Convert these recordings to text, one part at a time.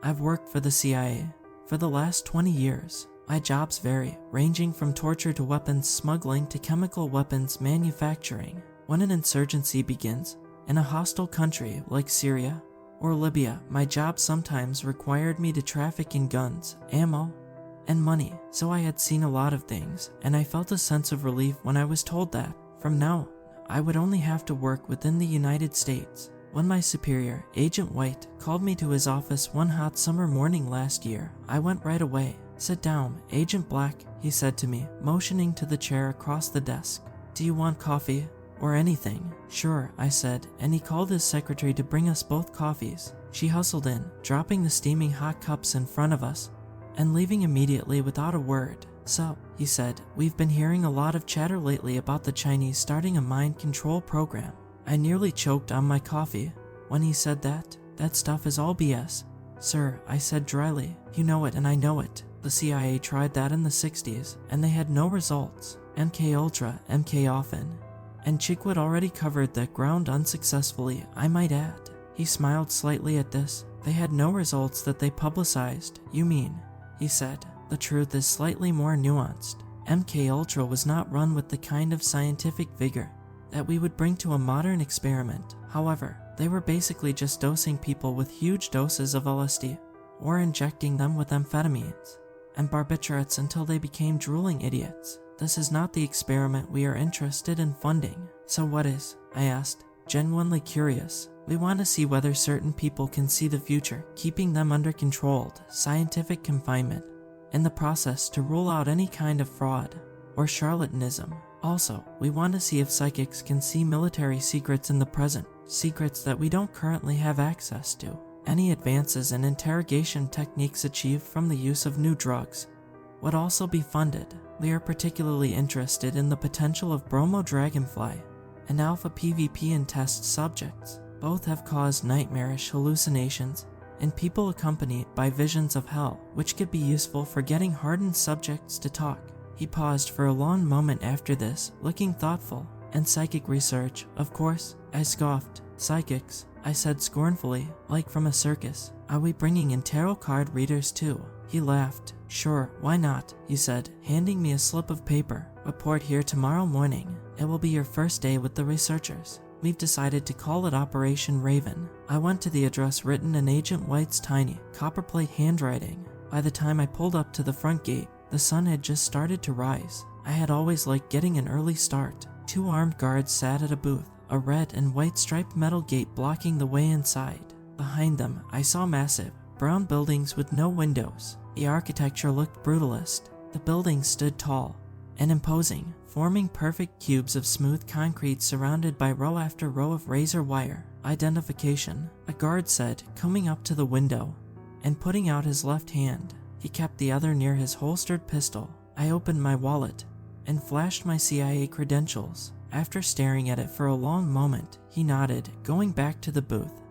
I've worked for the CIA for the last 20 years. My jobs vary, ranging from torture to weapons smuggling to chemical weapons manufacturing. When an insurgency begins in a hostile country like Syria or Libya, my job sometimes required me to traffic in guns, ammo, and money. So I had seen a lot of things, and I felt a sense of relief when I was told that, from now on, I would only have to work within the United States. When my superior, Agent White, called me to his office one hot summer morning last year, I went right away. "Sit down, Agent Black," he said to me, motioning to the chair across the desk. "Do you want coffee? Or anything?" "Sure," I said, and he called his secretary to bring us both coffees. She hustled in, dropping the steaming hot cups in front of us, and leaving immediately without a word. "So," he said, "we've been hearing a lot of chatter lately about the Chinese starting a mind control program." I nearly choked on my coffee when he said that. "That stuff is all BS, sir," I said dryly. "You know it and I know it. The CIA tried that in the 60s, and they had no results. MKULTRA, MK often, and Chickwood already covered that ground unsuccessfully, I might add." He smiled slightly at this. "They had no results that they publicized, you mean?" he said. "The truth is slightly more nuanced. MKUltra was not run with the kind of scientific vigor that we would bring to a modern experiment. However, they were basically just dosing people with huge doses of LSD, or injecting them with amphetamines and barbiturates until they became drooling idiots. This is not the experiment we are interested in funding." "So what is?" I asked, genuinely curious. "We want to see whether certain people can see the future, keeping them under controlled, scientific confinement, in the process to rule out any kind of fraud or charlatanism. Also, we want to see if psychics can see military secrets in the present, secrets that we don't currently have access to. Any advances in interrogation techniques achieved from the use of new drugs would also be funded. We are particularly interested in the potential of Bromo Dragonfly and Alpha PvP in test subjects. Both have caused nightmarish hallucinations in people accompanied by visions of hell, which could be useful for getting hardened subjects to talk." He paused for a long moment after this, looking thoughtful. "And psychic research, of course," I scoffed. "Psychics," I said scornfully, "like from a circus. Are we bringing in tarot card readers too?" He laughed. "Sure, why not?" he said, handing me a slip of paper. "Report here tomorrow morning. It will be your first day with the researchers. We've decided to call it Operation Raven." I went to the address written in Agent White's tiny, copperplate handwriting. By the time I pulled up to the front gate, the sun had just started to rise. I had always liked getting an early start. 2 armed guards sat at a booth, a red and white striped metal gate blocking the way inside. Behind them, I saw massive, brown buildings with no windows. The architecture looked brutalist. The buildings stood tall and imposing, forming perfect cubes of smooth concrete surrounded by row after row of razor wire. "Identification," a guard said, coming up to the window and putting out his left hand. He kept the other near his holstered pistol. I opened my wallet and flashed my CIA credentials. After staring at it for a long moment, he nodded, going back to the booth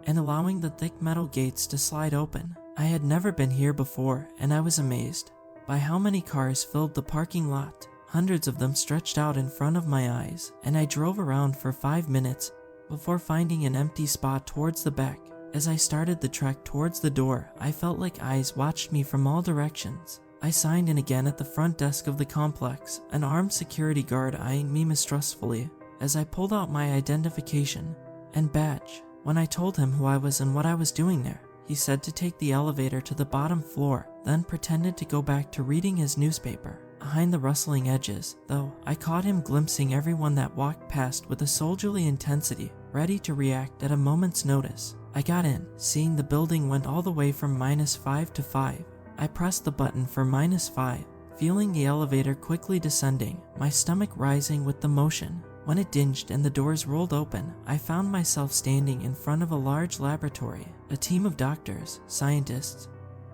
and allowing the thick metal gates to slide open. I had never been here before, and I was amazed by how many cars filled the parking lot. Hundreds of them stretched out in front of my eyes, and I drove around for 5 minutes before finding an empty spot towards the back. As I started the trek towards the door, I felt like eyes watched me from all directions. I signed in again at the front desk of the complex, an armed security guard eyeing me mistrustfully as I pulled out my identification and badge. When I told him who I was and what I was doing there, he said to take the elevator to the bottom floor, then pretended to go back to reading his newspaper. Behind the rustling edges, though, I caught him glimpsing everyone that walked past with a soldierly intensity, ready to react at a moment's notice. I got in, seeing the building went all the way from -5 to 5. I pressed the button for -5, feeling the elevator quickly descending, my stomach rising with the motion. When it dinged and the doors rolled open, I found myself standing in front of a large laboratory. A team of doctors, scientists,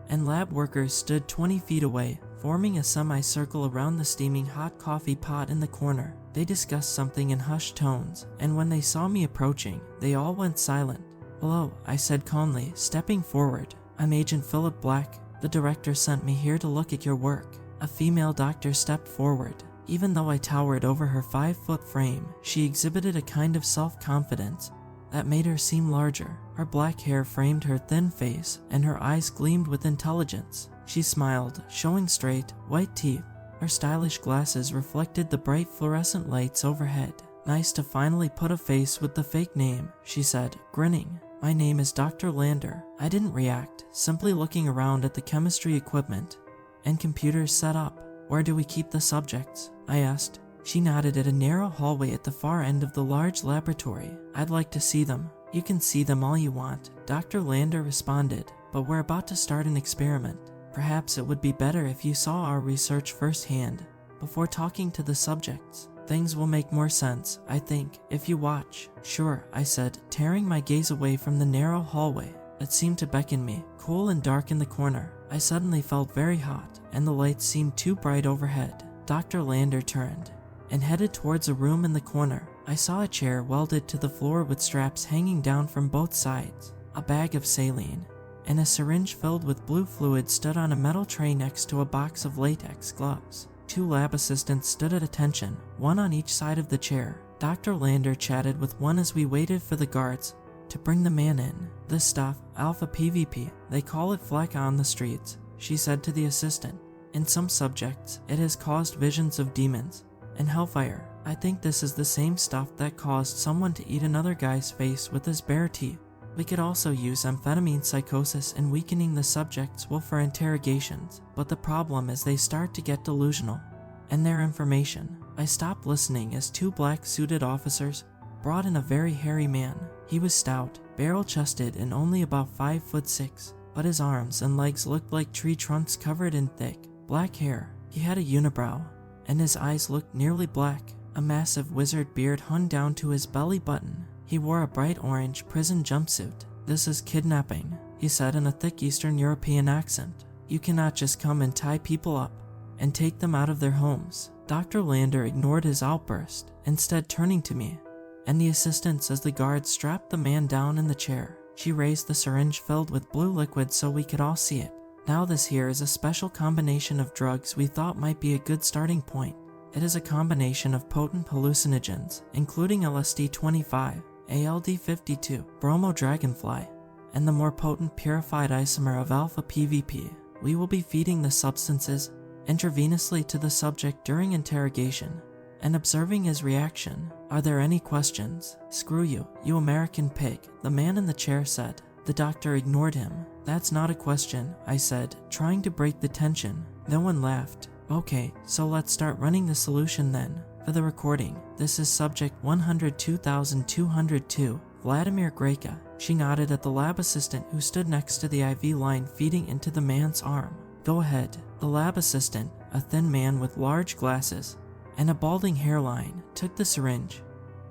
and lab workers stood 20 feet away, forming a semicircle around the steaming hot coffee pot in the corner. They discussed something in hushed tones, and when they saw me approaching, they all went silent. "Hello," I said calmly, stepping forward. "I'm Agent Philip Black. The director sent me here to look at your work." A female doctor stepped forward. Even though I towered over her 5-foot frame, she exhibited a kind of self-confidence that made her seem larger. Her black hair framed her thin face, and her eyes gleamed with intelligence. She smiled, showing straight, white teeth. Her stylish glasses reflected the bright fluorescent lights overhead. "Nice to finally put a face with the fake name," she said, grinning. "My name is Dr. Lander." I didn't react, simply looking around at the chemistry equipment and computers set up. "Where do we keep the subjects?" I asked. She nodded at a narrow hallway at the far end of the large laboratory. "I'd like to see them." "You can see them all you want," Dr. Lander responded, "but we're about to start an experiment. Perhaps it would be better if you saw our research firsthand before talking to the subjects. Things will make more sense, I think, if you watch." "Sure," I said, tearing my gaze away from the narrow hallway that seemed to beckon me, cool and dark in the corner. I suddenly felt very hot, and the lights seemed too bright overhead. Dr. Lander turned and headed towards a room in the corner. I saw a chair welded to the floor with straps hanging down from both sides. A bag of saline and a syringe filled with blue fluid stood on a metal tray next to a box of latex gloves. 2 lab assistants stood at attention, one on each side of the chair. Dr. Lander chatted with one as we waited for the guards to bring the man in. "This stuff, alpha PVP, they call it flak on the streets," she said to the assistant. "In some subjects, it has caused visions of demons and hellfire. I think this is the same stuff that caused someone to eat another guy's face with his bare teeth. We could also use amphetamine psychosis in weakening the subjects well for interrogations, but the problem is they start to get delusional and their information." I stopped listening as 2 black-suited officers brought in a very hairy man. He was stout, barrel-chested, and only about 5'6", but his arms and legs looked like tree trunks covered in thick, black hair. He had a unibrow, and his eyes looked nearly black. A massive wizard beard hung down to his belly button. He wore a bright orange prison jumpsuit. "This is kidnapping," he said in a thick Eastern European accent. "You cannot just come and tie people up and take them out of their homes." Dr. Lander ignored his outburst, instead turning to me and the assistants as the guards strapped the man down in the chair. She raised the syringe filled with blue liquid so we could all see it. "Now this here is a special combination of drugs we thought might be a good starting point. It is a combination of potent hallucinogens, including LSD-25, ALD-52, bromo dragonfly, and the more potent purified isomer of alpha PVP. We will be feeding the substances intravenously to the subject during interrogation and observing his reaction. Are there any questions?" "Screw you, you American pig," the man in the chair said. The doctor ignored him. "That's not a question," I said, trying to break the tension. No one laughed. "Okay, so let's start running the solution then. For the recording, this is subject 102,202, Vladimir Greka." She nodded at the lab assistant who stood next to the IV line feeding into the man's arm. "Go ahead." The lab assistant, a thin man with large glasses and a balding hairline, took the syringe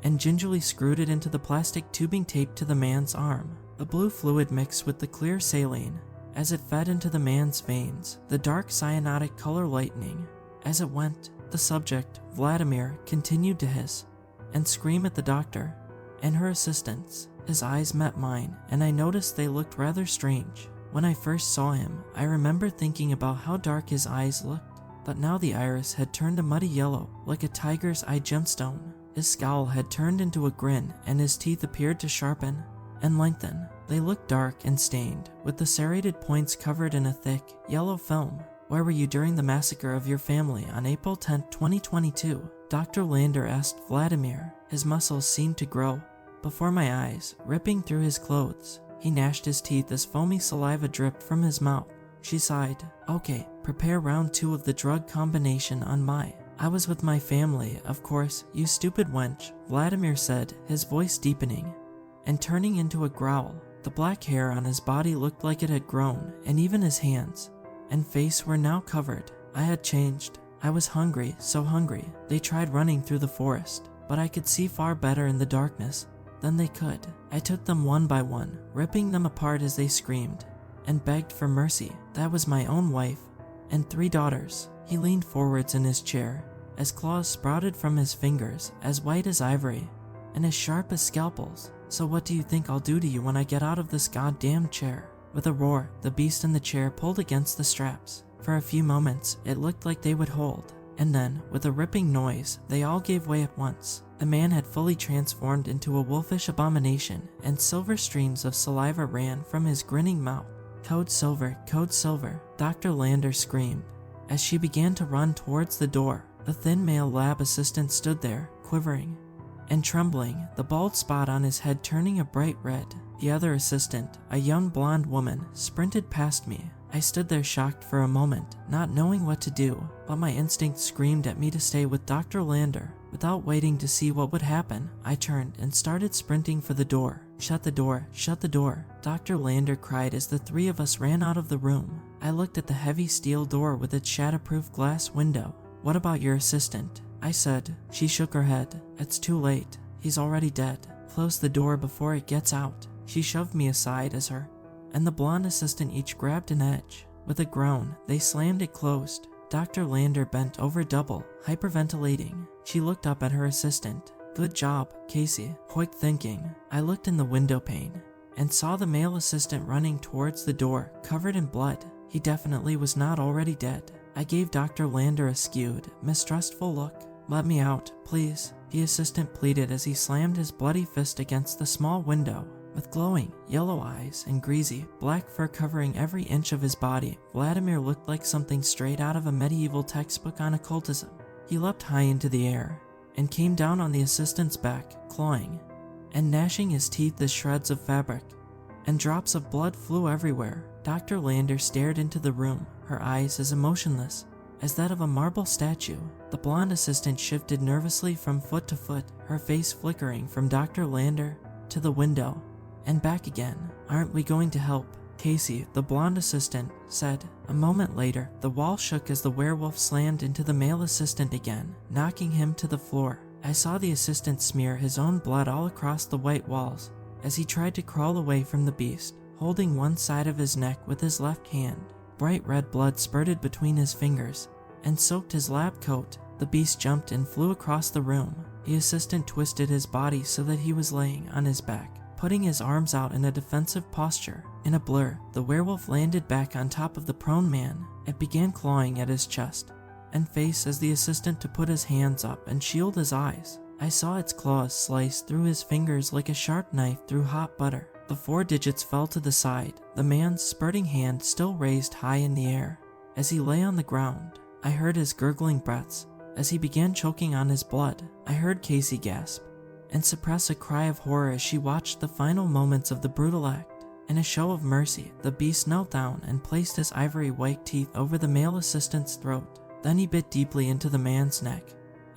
and gingerly screwed it into the plastic tubing taped to the man's arm. The blue fluid mixed with the clear saline as it fed into the man's veins, the dark cyanotic color lightening as it went. The subject, Vladimir, continued to hiss and scream at the doctor and her assistants. His eyes met mine, and I noticed they looked rather strange. When I first saw him, I remember thinking about how dark his eyes looked, but now the iris had turned a muddy yellow, like a tiger's eye gemstone. His scowl had turned into a grin, and his teeth appeared to sharpen and lengthen. They looked dark and stained, with the serrated points covered in a thick, yellow film. "Where were you during the massacre of your family on April 10, 2022? Dr. Lander asked Vladimir. His muscles seemed to grow before my eyes, ripping through his clothes. He gnashed his teeth as foamy saliva dripped from his mouth. She sighed. "Okay, prepare round 2 of the drug combination on my." "I was with my family, of course, you stupid wench," Vladimir said, his voice deepening and turning into a growl. The black hair on his body looked like it had grown, and even his hands and face were now covered. I had changed. I was hungry, so hungry. They tried running through the forest, but I could see far better in the darkness than they could. I took them one by one, ripping them apart as they screamed and begged for mercy. That was my own wife and 3 daughters. He leaned forwards in his chair as claws sprouted from his fingers, as white as ivory and as sharp as scalpels. "So what do you think I'll do to you when I get out of this goddamn chair?" With a roar, the beast in the chair pulled against the straps. For a few moments, it looked like they would hold, And then, with a ripping noise, they all gave way at once. The man had fully transformed into a wolfish abomination, and silver streams of saliva ran from his grinning mouth. Code Silver, Code Silver, Dr. Lander screamed. As she began to run towards the door, the thin male lab assistant stood there, quivering and trembling, the bald spot on his head turning a bright red. The other assistant, a young blonde woman, sprinted past me. I stood there shocked for a moment, not knowing what to do, but my instinct screamed at me to stay with Dr. Lander. Without waiting to see what would happen, I turned and started sprinting for the door. Shut the door, shut the door, Dr. Lander cried as the three of us ran out of the room. I looked at the heavy steel door with its shatterproof glass window. What about your assistant? I said. She shook her head. It's too late. He's already dead. Close the door before it gets out. She shoved me aside as her and the blonde assistant each grabbed an edge. With a groan, they slammed it closed. Dr. Lander bent over double, hyperventilating. She looked up at her assistant. Good job, Casey. Quick thinking. I looked in the window pane and saw the male assistant running towards the door, covered in blood. He definitely was not already dead. I gave Dr. Lander a skewed, mistrustful look. Let me out, please, the assistant pleaded as he slammed his bloody fist against the small window. With glowing, yellow eyes and greasy, black fur covering every inch of his body, Vladimir looked like something straight out of a medieval textbook on occultism. He leapt high into the air and came down on the assistant's back, clawing and gnashing his teeth as shreds of fabric, and drops of blood flew everywhere. Dr. Lander stared into the room, her eyes as emotionless as that of a marble statue. The blonde assistant shifted nervously from foot to foot, her face flickering from Dr. Lander to the window and back again. Aren't we going to help? Casey, the blonde assistant, said. A moment later, the wall shook as the werewolf slammed into the male assistant again, knocking him to the floor. I saw the assistant smear his own blood all across the white walls as he tried to crawl away from the beast, holding one side of his neck with his left hand. Bright red blood spurted between his fingers and soaked his lab coat. The beast jumped and flew across the room. The assistant twisted his body so that he was laying on his back, putting his arms out in a defensive posture. In a blur, the werewolf landed back on top of the prone man. It began clawing at his chest and face as the assistant to put his hands up and shield his eyes. I saw its claws slice through his fingers like a sharp knife through hot butter. The 4 digits fell to the side, the man's spurting hand still raised high in the air. As he lay on the ground, I heard his gurgling breaths as he began choking on his blood. I heard Casey gasp and suppress a cry of horror as she watched the final moments of the brutal act. In a show of mercy, the beast knelt down and placed his ivory white teeth over the male assistant's throat. Then he bit deeply into the man's neck,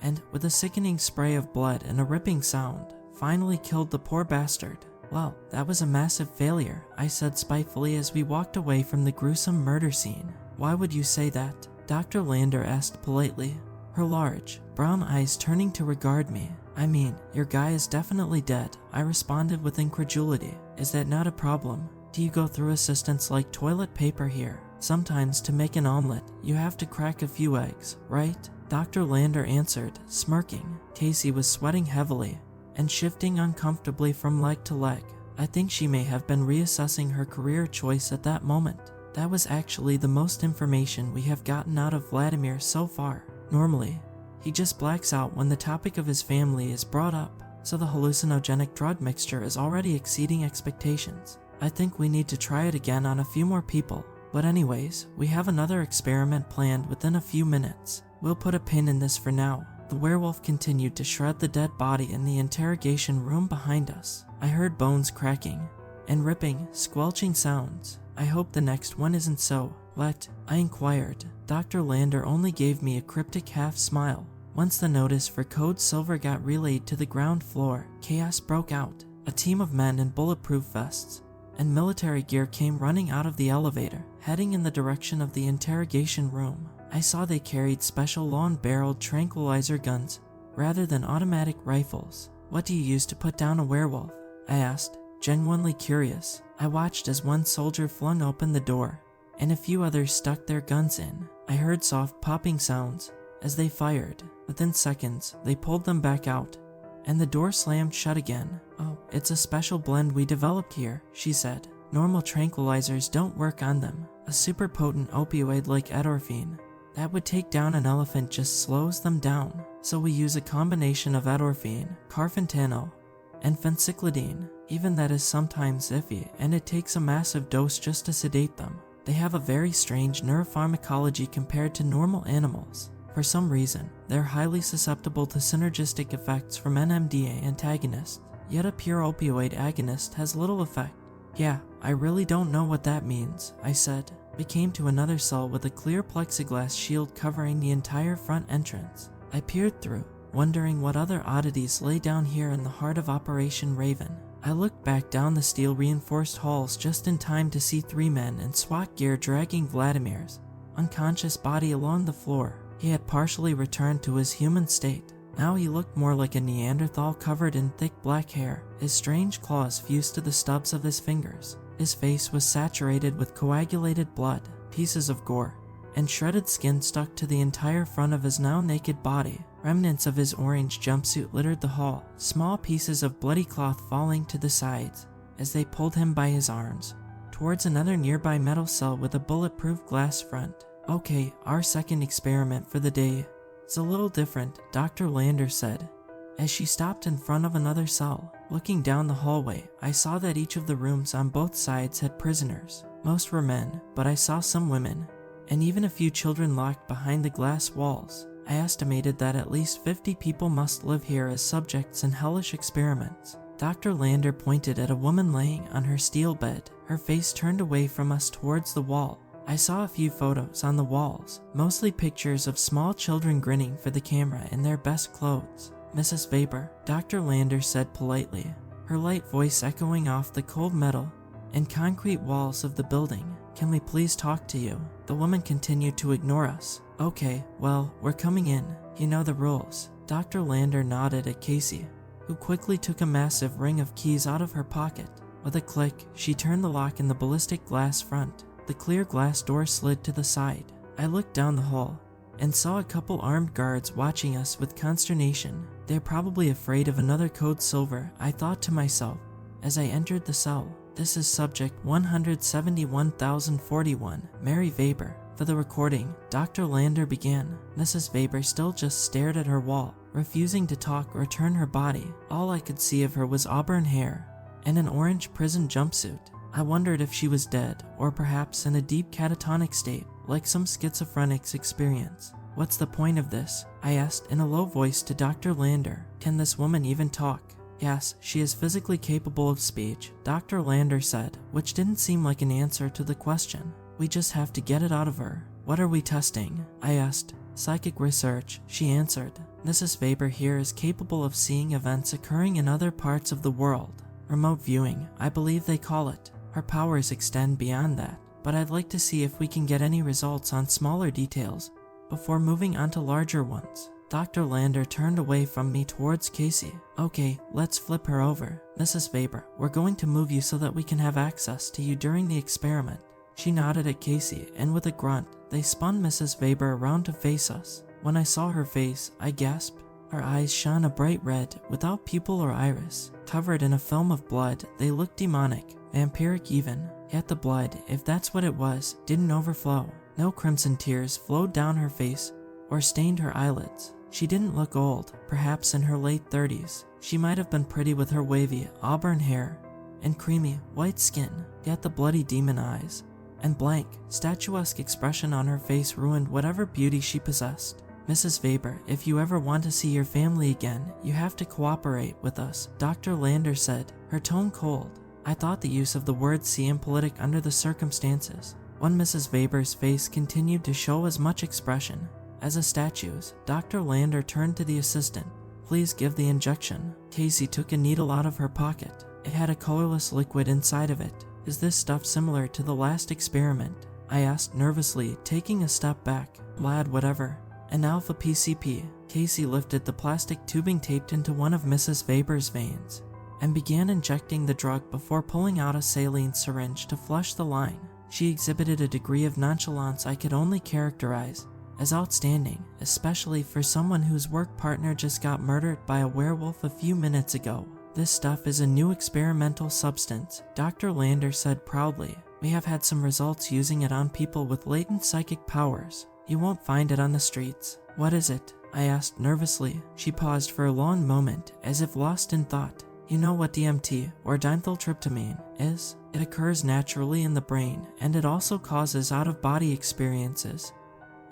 and with a sickening spray of blood and a ripping sound, finally killed the poor bastard. Well, that was a massive failure, I said spitefully as we walked away from the gruesome murder scene. Why would you say that? Dr. Lander asked politely, her large, brown eyes turning to regard me. I mean, your guy is definitely dead, I responded with incredulity. Is that not a problem? Do you go through assistants like toilet paper here? Sometimes to make an omelet, you have to crack a few eggs, right? Dr. Lander answered, smirking. Casey was sweating heavily and shifting uncomfortably from leg to leg. I think she may have been reassessing her career choice at that moment. That was actually the most information we have gotten out of Vladimir so far. Normally, he just blacks out when the topic of his family is brought up, so the hallucinogenic drug mixture is already exceeding expectations. I think we need to try it again on a few more people. But anyways, we have another experiment planned within a few minutes. We'll put a pin in this for now. The werewolf continued to shred the dead body in the interrogation room behind us. I heard bones cracking and ripping, squelching sounds. I hope the next one isn't so. What? I inquired. Dr. Lander only gave me a cryptic half smile. Once the notice for Code Silver got relayed to the ground floor, chaos broke out. A team of men in bulletproof vests and military gear came running out of the elevator, heading in the direction of the interrogation room. I saw they carried special long-barreled tranquilizer guns rather than automatic rifles. What do you use to put down a werewolf? I asked, genuinely curious. I watched as one soldier flung open the door and a few others stuck their guns in. I heard soft popping sounds as they fired. Within seconds, they pulled them back out and the door slammed shut again. Oh, it's a special blend we developed here, she said. Normal tranquilizers don't work on them. A super potent opioid like endorphine that would take down an elephant just slows them down. So we use a combination of endorphine, carfentanil, and phencyclidine. Even that is sometimes iffy, and it takes a massive dose just to sedate them. They have a very strange neuropharmacology compared to normal animals. For some reason, they're highly susceptible to synergistic effects from NMDA antagonists, yet a pure opioid agonist has little effect. Yeah, I really don't know what that means, I said. We came to another cell with a clear plexiglass shield covering the entire front entrance. I peered through, wondering what other oddities lay down here in the heart of Operation Raven. I looked back down the steel-reinforced halls just in time to see 3 men in SWAT gear dragging Vladimir's unconscious body along the floor. He had partially returned to his human state. Now he looked more like a Neanderthal covered in thick black hair, his strange claws fused to the stubs of his fingers. His face was saturated with coagulated blood, pieces of gore, and shredded skin stuck to the entire front of his now naked body. Remnants of his orange jumpsuit littered the hall, small pieces of bloody cloth falling to the sides as they pulled him by his arms towards another nearby metal cell with a bulletproof glass front. Okay, our second experiment for the day. It's a little different, Dr. Lander said, as she stopped in front of another cell. Looking down the hallway, I saw that each of the rooms on both sides had prisoners. Most were men, but I saw some women, and even a few children locked behind the glass walls. I estimated that at least 50 people must live here as subjects in hellish experiments. Dr. Lander pointed at a woman laying on her steel bed, her face turned away from us towards the wall. I saw a few photos on the walls, mostly pictures of small children grinning for the camera in their best clothes. Mrs. Weber, Dr. Lander said politely, her light voice echoing off the cold metal and concrete walls of the building. Can we please talk to you? The woman continued to ignore us. Okay, well, we're coming in. You know the rules. Dr. Lander nodded at Casey, who quickly took a massive ring of keys out of her pocket. With a click, she turned the lock in the ballistic glass front. The clear glass door slid to the side. I looked down the hall and saw a couple armed guards watching us with consternation. They're probably afraid of another code silver, I thought to myself as I entered the cell. This is subject 171,041, Mary Weber. For the recording, Dr. Lander began. Mrs. Weber still just stared at her wall, refusing to talk or turn her body. All I could see of her was auburn hair and an orange prison jumpsuit. I wondered if she was dead, or perhaps in a deep catatonic state, like some schizophrenics experience. What's the point of this? I asked in a low voice to Dr. Lander. Can this woman even talk? Yes, she is physically capable of speech, Dr. Lander said, which didn't seem like an answer to the question. We just have to get it out of her. What are we testing? I asked. Psychic research, she answered. Mrs. Weber here is capable of seeing events occurring in other parts of the world. Remote viewing, I believe they call it. Her powers extend beyond that, but I'd like to see if we can get any results on smaller details before moving on to larger ones. Dr. Lander turned away from me towards Casey. Okay, let's flip her over. Mrs. Weber, we're going to move you so that we can have access to you during the experiment. She nodded at Casey, and with a grunt, they spun Mrs. Weber around to face us. When I saw her face, I gasped. Her eyes shone a bright red, without pupil or iris. Covered in a film of blood, they looked demonic, vampiric even. Yet the blood, if that's what it was, didn't overflow. No crimson tears flowed down her face or stained her eyelids. She didn't look old, perhaps in her late 30s. She might have been pretty with her wavy, auburn hair and creamy, white skin, yet the bloody demon eyes and blank, statuesque expression on her face ruined whatever beauty she possessed. Mrs. Weber, if you ever want to see your family again, you have to cooperate with us, Dr. Lander said, her tone cold. I thought the use of the word seemed politic under the circumstances. When Mrs. Weber's face continued to show as much expression as a statue's, Dr. Lander turned to the assistant. Please give the injection. Casey took a needle out of her pocket. It had a colorless liquid inside of it. Is this stuff similar to the last experiment? I asked nervously, taking a step back. Lad, whatever. An alpha PCP. Casey lifted the plastic tubing taped into one of Mrs. Weber's veins and began injecting the drug before pulling out a saline syringe to flush the line. She exhibited a degree of nonchalance I could only characterize as outstanding, especially for someone whose work partner just got murdered by a werewolf a few minutes ago. This stuff is a new experimental substance, Dr. Lander said proudly. We have had some results using it on people with latent psychic powers. You won't find it on the streets. What is it? I asked nervously. She paused for a long moment, as if lost in thought. You know what DMT, or dimethyltryptamine, is? It occurs naturally in the brain, and it also causes out-of-body experiences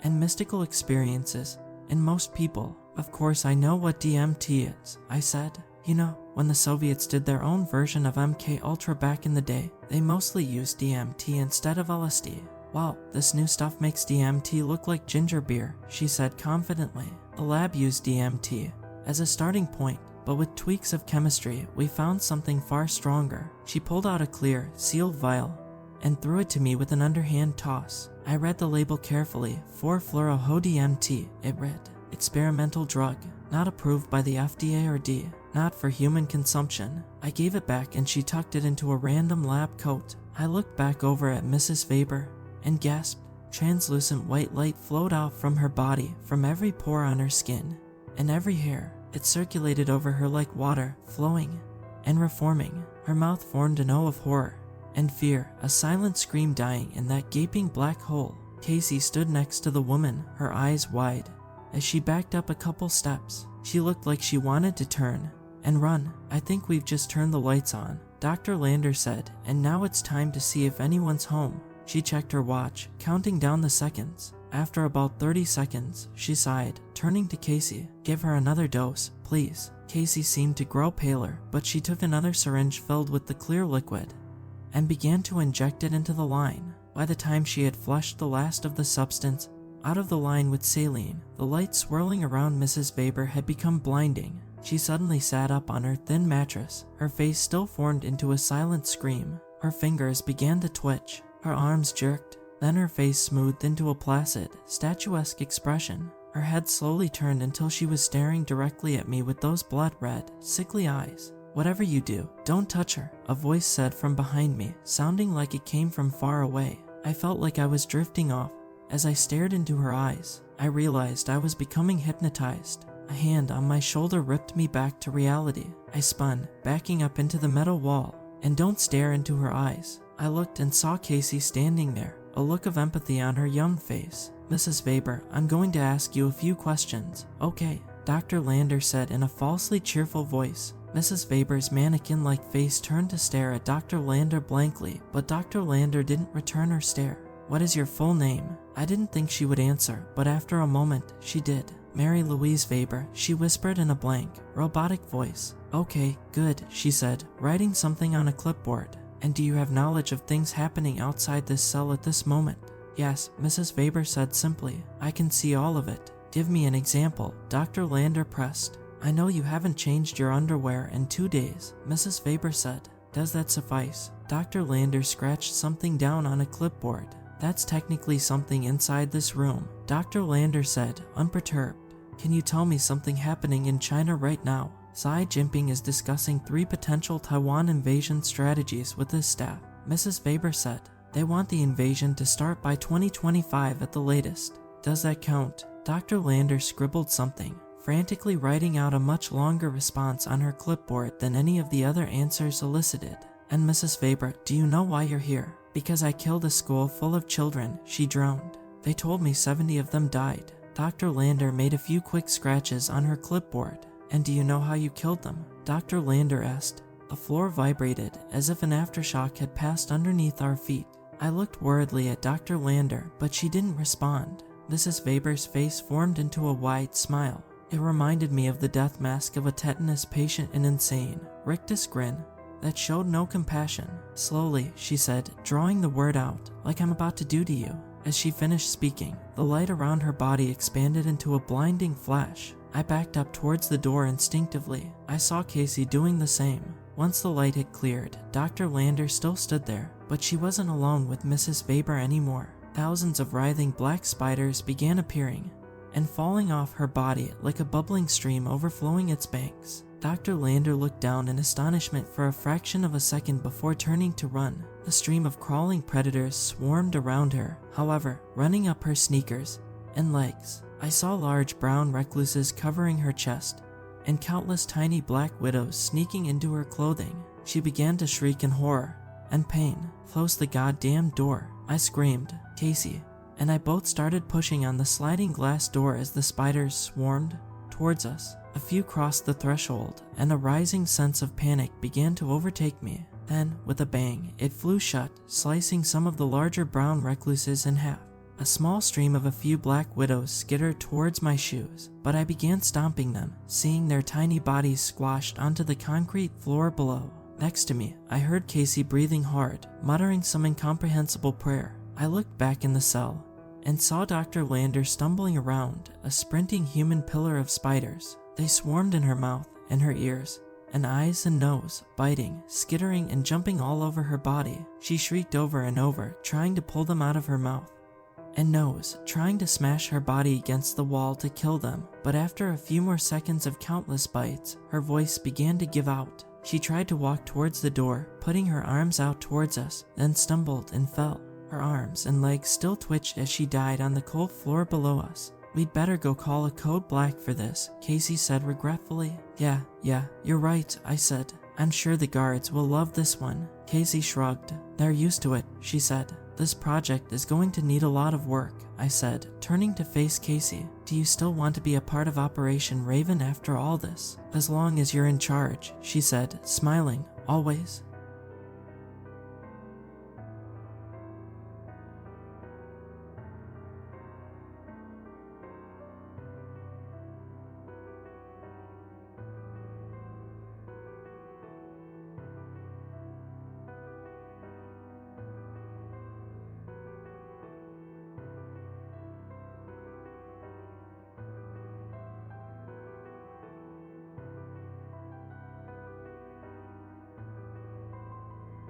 and mystical experiences in most people. Of course I know what DMT is, I said. You know, when the Soviets did their own version of MKUltra back in the day, they mostly used DMT instead of LSD. Wow, this new stuff makes DMT look like ginger beer, she said confidently. The lab used DMT as a starting point, but with tweaks of chemistry, we found something far stronger. She pulled out a clear, sealed vial and threw it to me with an underhand toss. I read the label carefully. 4-fluoro-DMT, it read. Experimental drug, not approved by the FDA or D, not for human consumption. I gave it back and she tucked it into a random lab coat. I looked back over at Mrs. Weber and gasped. Translucent white light flowed out from her body, from every pore on her skin and every hair. It circulated over her like water, flowing and reforming. Her mouth formed an O of horror and fear, a silent scream dying in that gaping black hole. Casey stood next to the woman, her eyes wide. As she backed up a couple steps, she looked like she wanted to turn and run. I think we've just turned the lights on, Dr. Lander said, and now it's time to see if anyone's home. She checked her watch, counting down the seconds. After about 30 seconds, she sighed, turning to Casey. Give her another dose, please. Casey seemed to grow paler, but she took another syringe filled with the clear liquid and began to inject it into the line. By the time she had flushed the last of the substance out of the line with saline, the light swirling around Mrs. Weber had become blinding. She suddenly sat up on her thin mattress, her face still formed into a silent scream. Her fingers began to twitch, her arms jerked, then her face smoothed into a placid, statuesque expression. Her head slowly turned until she was staring directly at me with those blood-red, sickly eyes. Whatever you do, don't touch her, a voice said from behind me, sounding like it came from far away. I felt like I was drifting off. As I stared into her eyes, I realized I was becoming hypnotized. A hand on my shoulder ripped me back to reality. I spun, backing up into the metal wall. And don't stare into her eyes. I looked and saw Casey standing there, a look of empathy on her young face. Mrs. Weber, I'm going to ask you a few questions. Okay, Dr. Lander said in a falsely cheerful voice. Mrs. Weber's mannequin-like face turned to stare at Dr. Lander blankly, but Dr. Lander didn't return her stare. What is your full name? I didn't think she would answer, but after a moment, she did. Mary Louise Weber, she whispered in a blank, robotic voice. Okay, good, she said, writing something on a clipboard. And do you have knowledge of things happening outside this cell at this moment? Yes, Mrs. Weber said simply. I can see all of it. Give me an example, Dr. Lander pressed. I know you haven't changed your underwear in 2 days, Mrs. Weber said. Does that suffice? Dr. Lander scratched something down on a clipboard. That's technically something inside this room, Dr. Lander said, unperturbed. Can you tell me something happening in China right now? Xi Jinping is discussing 3 potential Taiwan invasion strategies with his staff, Mrs. Weber said. They want the invasion to start by 2025 at the latest. Does that count? Dr. Lander scribbled something, frantically writing out a much longer response on her clipboard than any of the other answers elicited. And Mrs. Weber, do you know why you're here? Because I killed a school full of children, she droned. They told me 70 of them died. Dr. Lander made a few quick scratches on her clipboard. And do you know how you killed them? Dr. Lander asked. The floor vibrated as if an aftershock had passed underneath our feet. I looked worriedly at Dr. Lander, but she didn't respond. Mrs. Weber's face formed into a wide smile. It reminded me of the death mask of a tetanus patient in Insane, rictus grin that showed no compassion. Slowly, she said, drawing the word out, like I'm about to do to you. As she finished speaking, the light around her body expanded into a blinding flash. I backed up towards the door instinctively. I saw Casey doing the same. Once the light had cleared, Dr. Lander still stood there, but she wasn't alone with Mrs. Weber anymore. Thousands of writhing black spiders began appearing and falling off her body like a bubbling stream overflowing its banks. Dr. Lander looked down in astonishment for a fraction of a second before turning to run. The stream of crawling predators swarmed around her, however, running up her sneakers and legs. I saw large brown recluses covering her chest and countless tiny black widows sneaking into her clothing. She began to shriek in horror and pain. Close the goddamn door, I screamed. Casey, and I both started pushing on the sliding glass door as the spiders swarmed towards us. A few crossed the threshold, and a rising sense of panic began to overtake me. Then, with a bang, it flew shut, slicing some of the larger brown recluses in half. A small stream of a few black widows skittered towards my shoes, but I began stomping them, seeing their tiny bodies squashed onto the concrete floor below. Next to me, I heard Casey breathing hard, muttering some incomprehensible prayer. I looked back in the cell and saw Dr. Lander stumbling around, a sprinting human pillar of spiders. They swarmed in her mouth and her ears, and eyes and nose, biting, skittering, and jumping all over her body. She shrieked over and over, trying to pull them out of her mouth and nose, trying to smash her body against the wall to kill them. But after a few more seconds of countless bites, her voice began to give out. She tried to walk towards the door, putting her arms out towards us, then stumbled and fell. Her arms and legs still twitched as she died on the cold floor below us. "We'd better go call a code black for this," Casey said regretfully. Yeah, you're right," I said. "I'm sure the guards will love this one." Casey shrugged. "They're used to it," she said. "This project is going to need a lot of work," I said, turning to face Casey. "Do you still want to be a part of Operation Raven after all this?" "As long as you're in charge," she said, smiling. "Always."